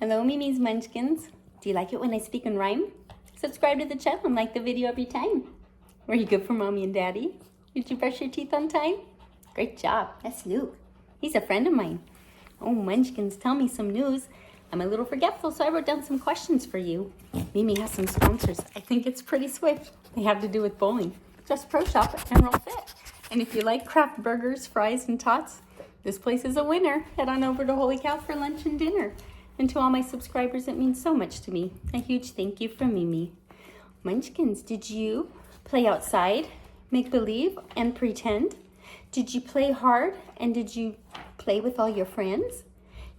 Hello, Mimi's Munchkins. Do you like it when I speak in rhyme? Subscribe to the channel and like the video every time. Were you good for Mommy and Daddy? Did you brush your teeth on time? Great job. That's Luke. He's a friend of mine. Oh, Munchkins, tell me some news. I'm a little forgetful, so I wrote down some questions for you. Mimi has some sponsors. I think it's pretty swift. They have to do with bowling. Just Pro Shop and Roll Fit. And if you like craft burgers, fries, and tots, this place is a winner. Head on over to Holy Cow for lunch and dinner. And to all my subscribers, it means so much to me. A huge thank you from Mimi. Munchkins, did you play outside, make believe, and pretend? Did you play hard, and did you play with all your friends?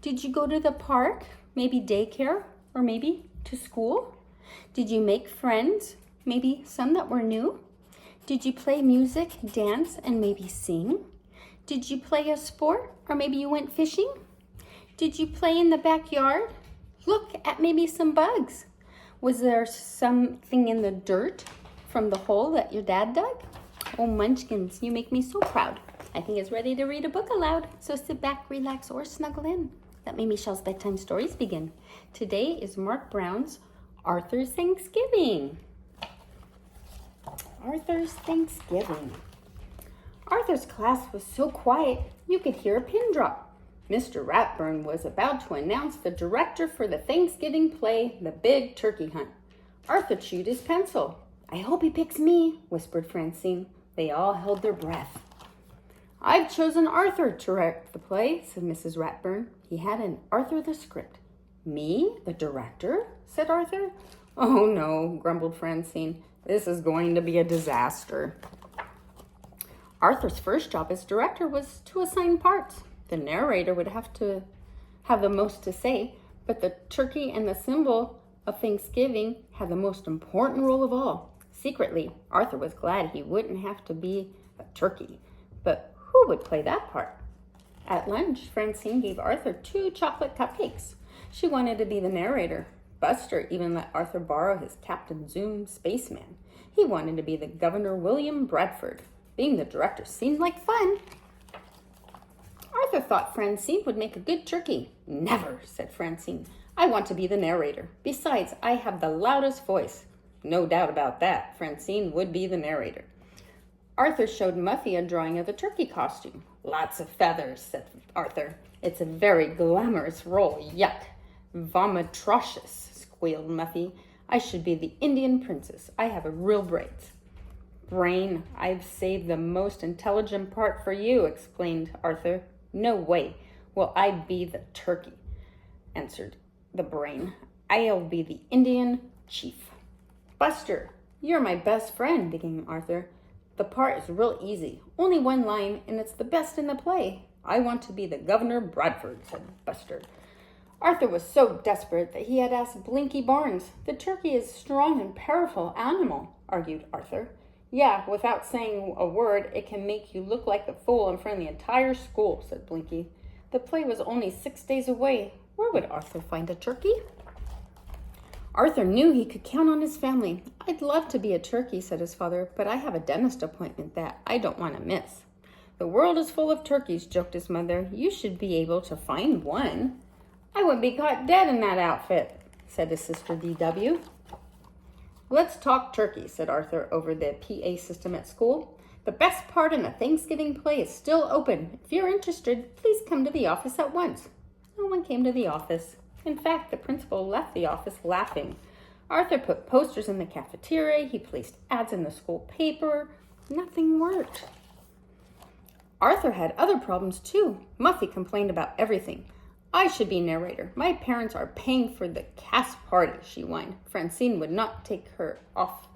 Did you go to the park, maybe daycare, or maybe to school? Did you make friends, maybe some that were new? Did you play music, dance, and maybe sing? Did you play a sport, or maybe you went fishing? Did you play in the backyard? Look at maybe some bugs. Was there something in the dirt from the hole that your dad dug? Oh, Munchkins, you make me so proud. I think it's ready to read a book aloud. So sit back, relax, or snuggle in. Let Mimi Shell's bedtime stories begin. Today is Marc Brown's Arthur's Thanksgiving. Arthur's Thanksgiving. Arthur's class was so quiet, you could hear a pin drop. Mr. Ratburn was about to announce the director for the Thanksgiving play, The Big Turkey Hunt. Arthur chewed his pencil. I hope he picks me, whispered Francine. They all held their breath. I've chosen Arthur to direct the play, said Mrs. Ratburn. He had an Arthur the script. Me, the director? Said Arthur. Oh no, grumbled Francine. This is going to be a disaster. Arthur's first job as director was to assign parts. The narrator would have to have the most to say, but the turkey and the symbol of Thanksgiving had the most important role of all. Secretly, Arthur was glad he wouldn't have to be a turkey, but who would play that part? At lunch, Francine gave Arthur 2 chocolate cupcakes. She wanted to be the narrator. Buster even let Arthur borrow his Captain Zoom spaceman. He wanted to be the Governor William Bradford. Being the director seemed like fun. Arthur thought Francine would make a good turkey. Never, said Francine. I want to be the narrator. Besides, I have the loudest voice. No doubt about that. Francine would be the narrator. Arthur showed Muffy a drawing of the turkey costume. Lots of feathers, said Arthur. It's a very glamorous role. Yuck. Vomitrocious, squealed Muffy. I should be the Indian princess. I have a real brain. I've saved the most intelligent part for you, explained Arthur. No way will I be the turkey, answered the brain. I'll be the Indian chief. Buster, you're my best friend, began Arthur. The part is real easy. Only one line, and it's the best in the play. I want to be the Governor Bradford, said Buster. Arthur was so desperate that he had asked Blinky Barnes. The turkey is a strong and powerful animal, argued Arthur. Yeah, without saying a word, it can make you look like a fool in front of the entire school, said Blinky. The play was only 6 days away. Where would Arthur find a turkey? Arthur knew he could count on his family. I'd love to be a turkey, said his father, but I have a dentist appointment that I don't want to miss. The world is full of turkeys, joked his mother. You should be able to find one. I would be caught dead in that outfit, said his sister D.W. Let's talk turkey, said Arthur over the PA system at school. The best part in the Thanksgiving play is still open. If you're interested, please come to the office at once. No one came to the office. In fact, the principal left the office laughing. Arthur put posters in the cafeteria. He placed ads in the school paper. Nothing worked. Arthur had other problems too. Muffy complained about everything. I should be narrator. My parents are paying for the cast party, she whined. Francine would not take her off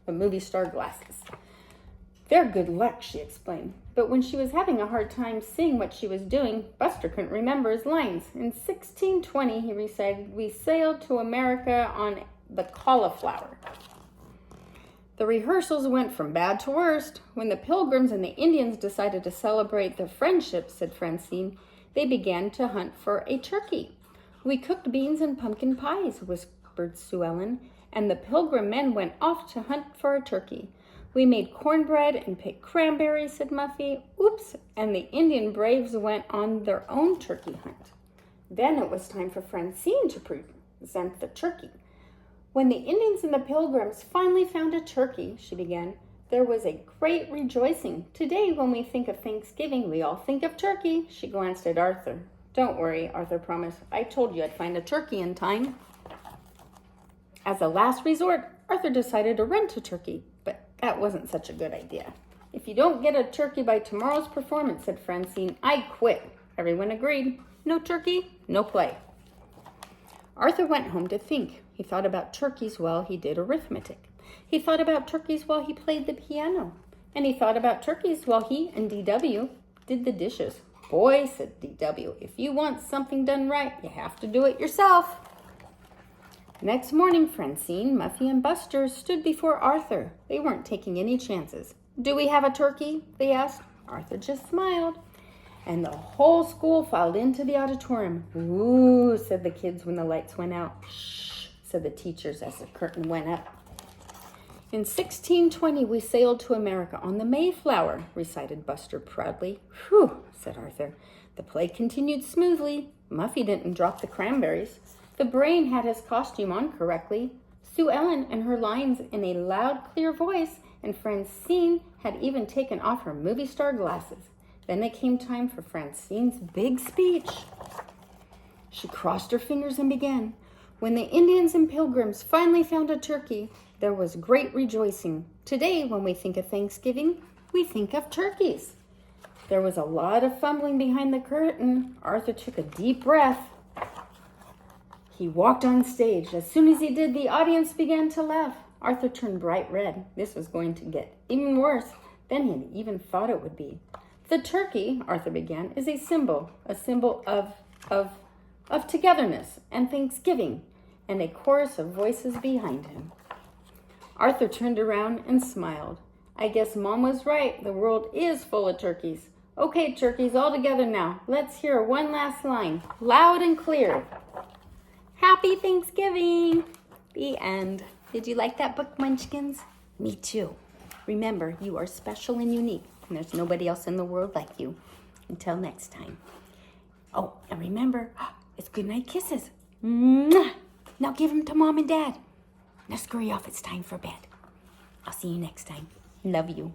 the movie star glasses. They're good luck, she explained. But when she was having a hard time seeing what she was doing, Buster couldn't remember his lines. In 1620, he recited, we sailed to America on the cauliflower. The rehearsals went from bad to worst. When the Pilgrims and the Indians decided to celebrate their friendship, said Francine, they began to hunt for a turkey. We cooked beans and pumpkin pies, whispered Sue Ellen, and the Pilgrim men went off to hunt for a turkey. We made cornbread and picked cranberries, said Muffy. Oops, and the Indian braves went on their own turkey hunt. Then it was time for Francine to present the turkey. When the Indians and the Pilgrims finally found a turkey, she began, there was a great rejoicing. Today, when we think of Thanksgiving, we all think of turkey. She glanced at Arthur. Don't worry, Arthur promised. I told you I'd find a turkey in time. As a last resort, Arthur decided to rent a turkey, but that wasn't such a good idea. If you don't get a turkey by tomorrow's performance, said Francine, I quit. Everyone agreed. No turkey, no play. Arthur went home to think. He thought about turkeys while he did arithmetic. He thought about turkeys while he played the piano. And he thought about turkeys while he and D.W. did the dishes. Boy, said D.W., if you want something done right, you have to do it yourself. Next morning, Francine, Muffy, and Buster stood before Arthur. They weren't taking any chances. Do we have a turkey? They asked. Arthur just smiled. And the whole school filed into the auditorium. Ooh, said the kids when the lights went out. Shh, said the teachers as the curtain went up. In 1620, we sailed to America on the Mayflower, recited Buster proudly. Whew, said Arthur. The play continued smoothly. Muffy didn't drop the cranberries. The Brain had his costume on correctly. Sue Ellen and her lines in a loud, clear voice, and Francine had even taken off her movie star glasses. Then it came time for Francine's big speech. She crossed her fingers and began. When the Indians and Pilgrims finally found a turkey, there was great rejoicing. Today, when we think of Thanksgiving, we think of turkeys. There was a lot of fumbling behind the curtain. Arthur took a deep breath. He walked on stage. As soon as he did, the audience began to laugh. Arthur turned bright red. This was going to get even worse than he had even thought it would be. The turkey, Arthur began, is a symbol of togetherness and Thanksgiving, and a chorus of voices behind him. Arthur turned around and smiled. I guess Mom was right. The world is full of turkeys. Okay, turkeys, all together now. Let's hear one last line, loud and clear. Happy Thanksgiving! The end. Did you like that book, Munchkins? Me too. Remember, you are special and unique, and there's nobody else in the world like you. Until next time. Oh, and remember, it's goodnight kisses. Mwah! Now give them to Mom and Dad. Now scurry off, it's time for bed. I'll see you next time. Love you.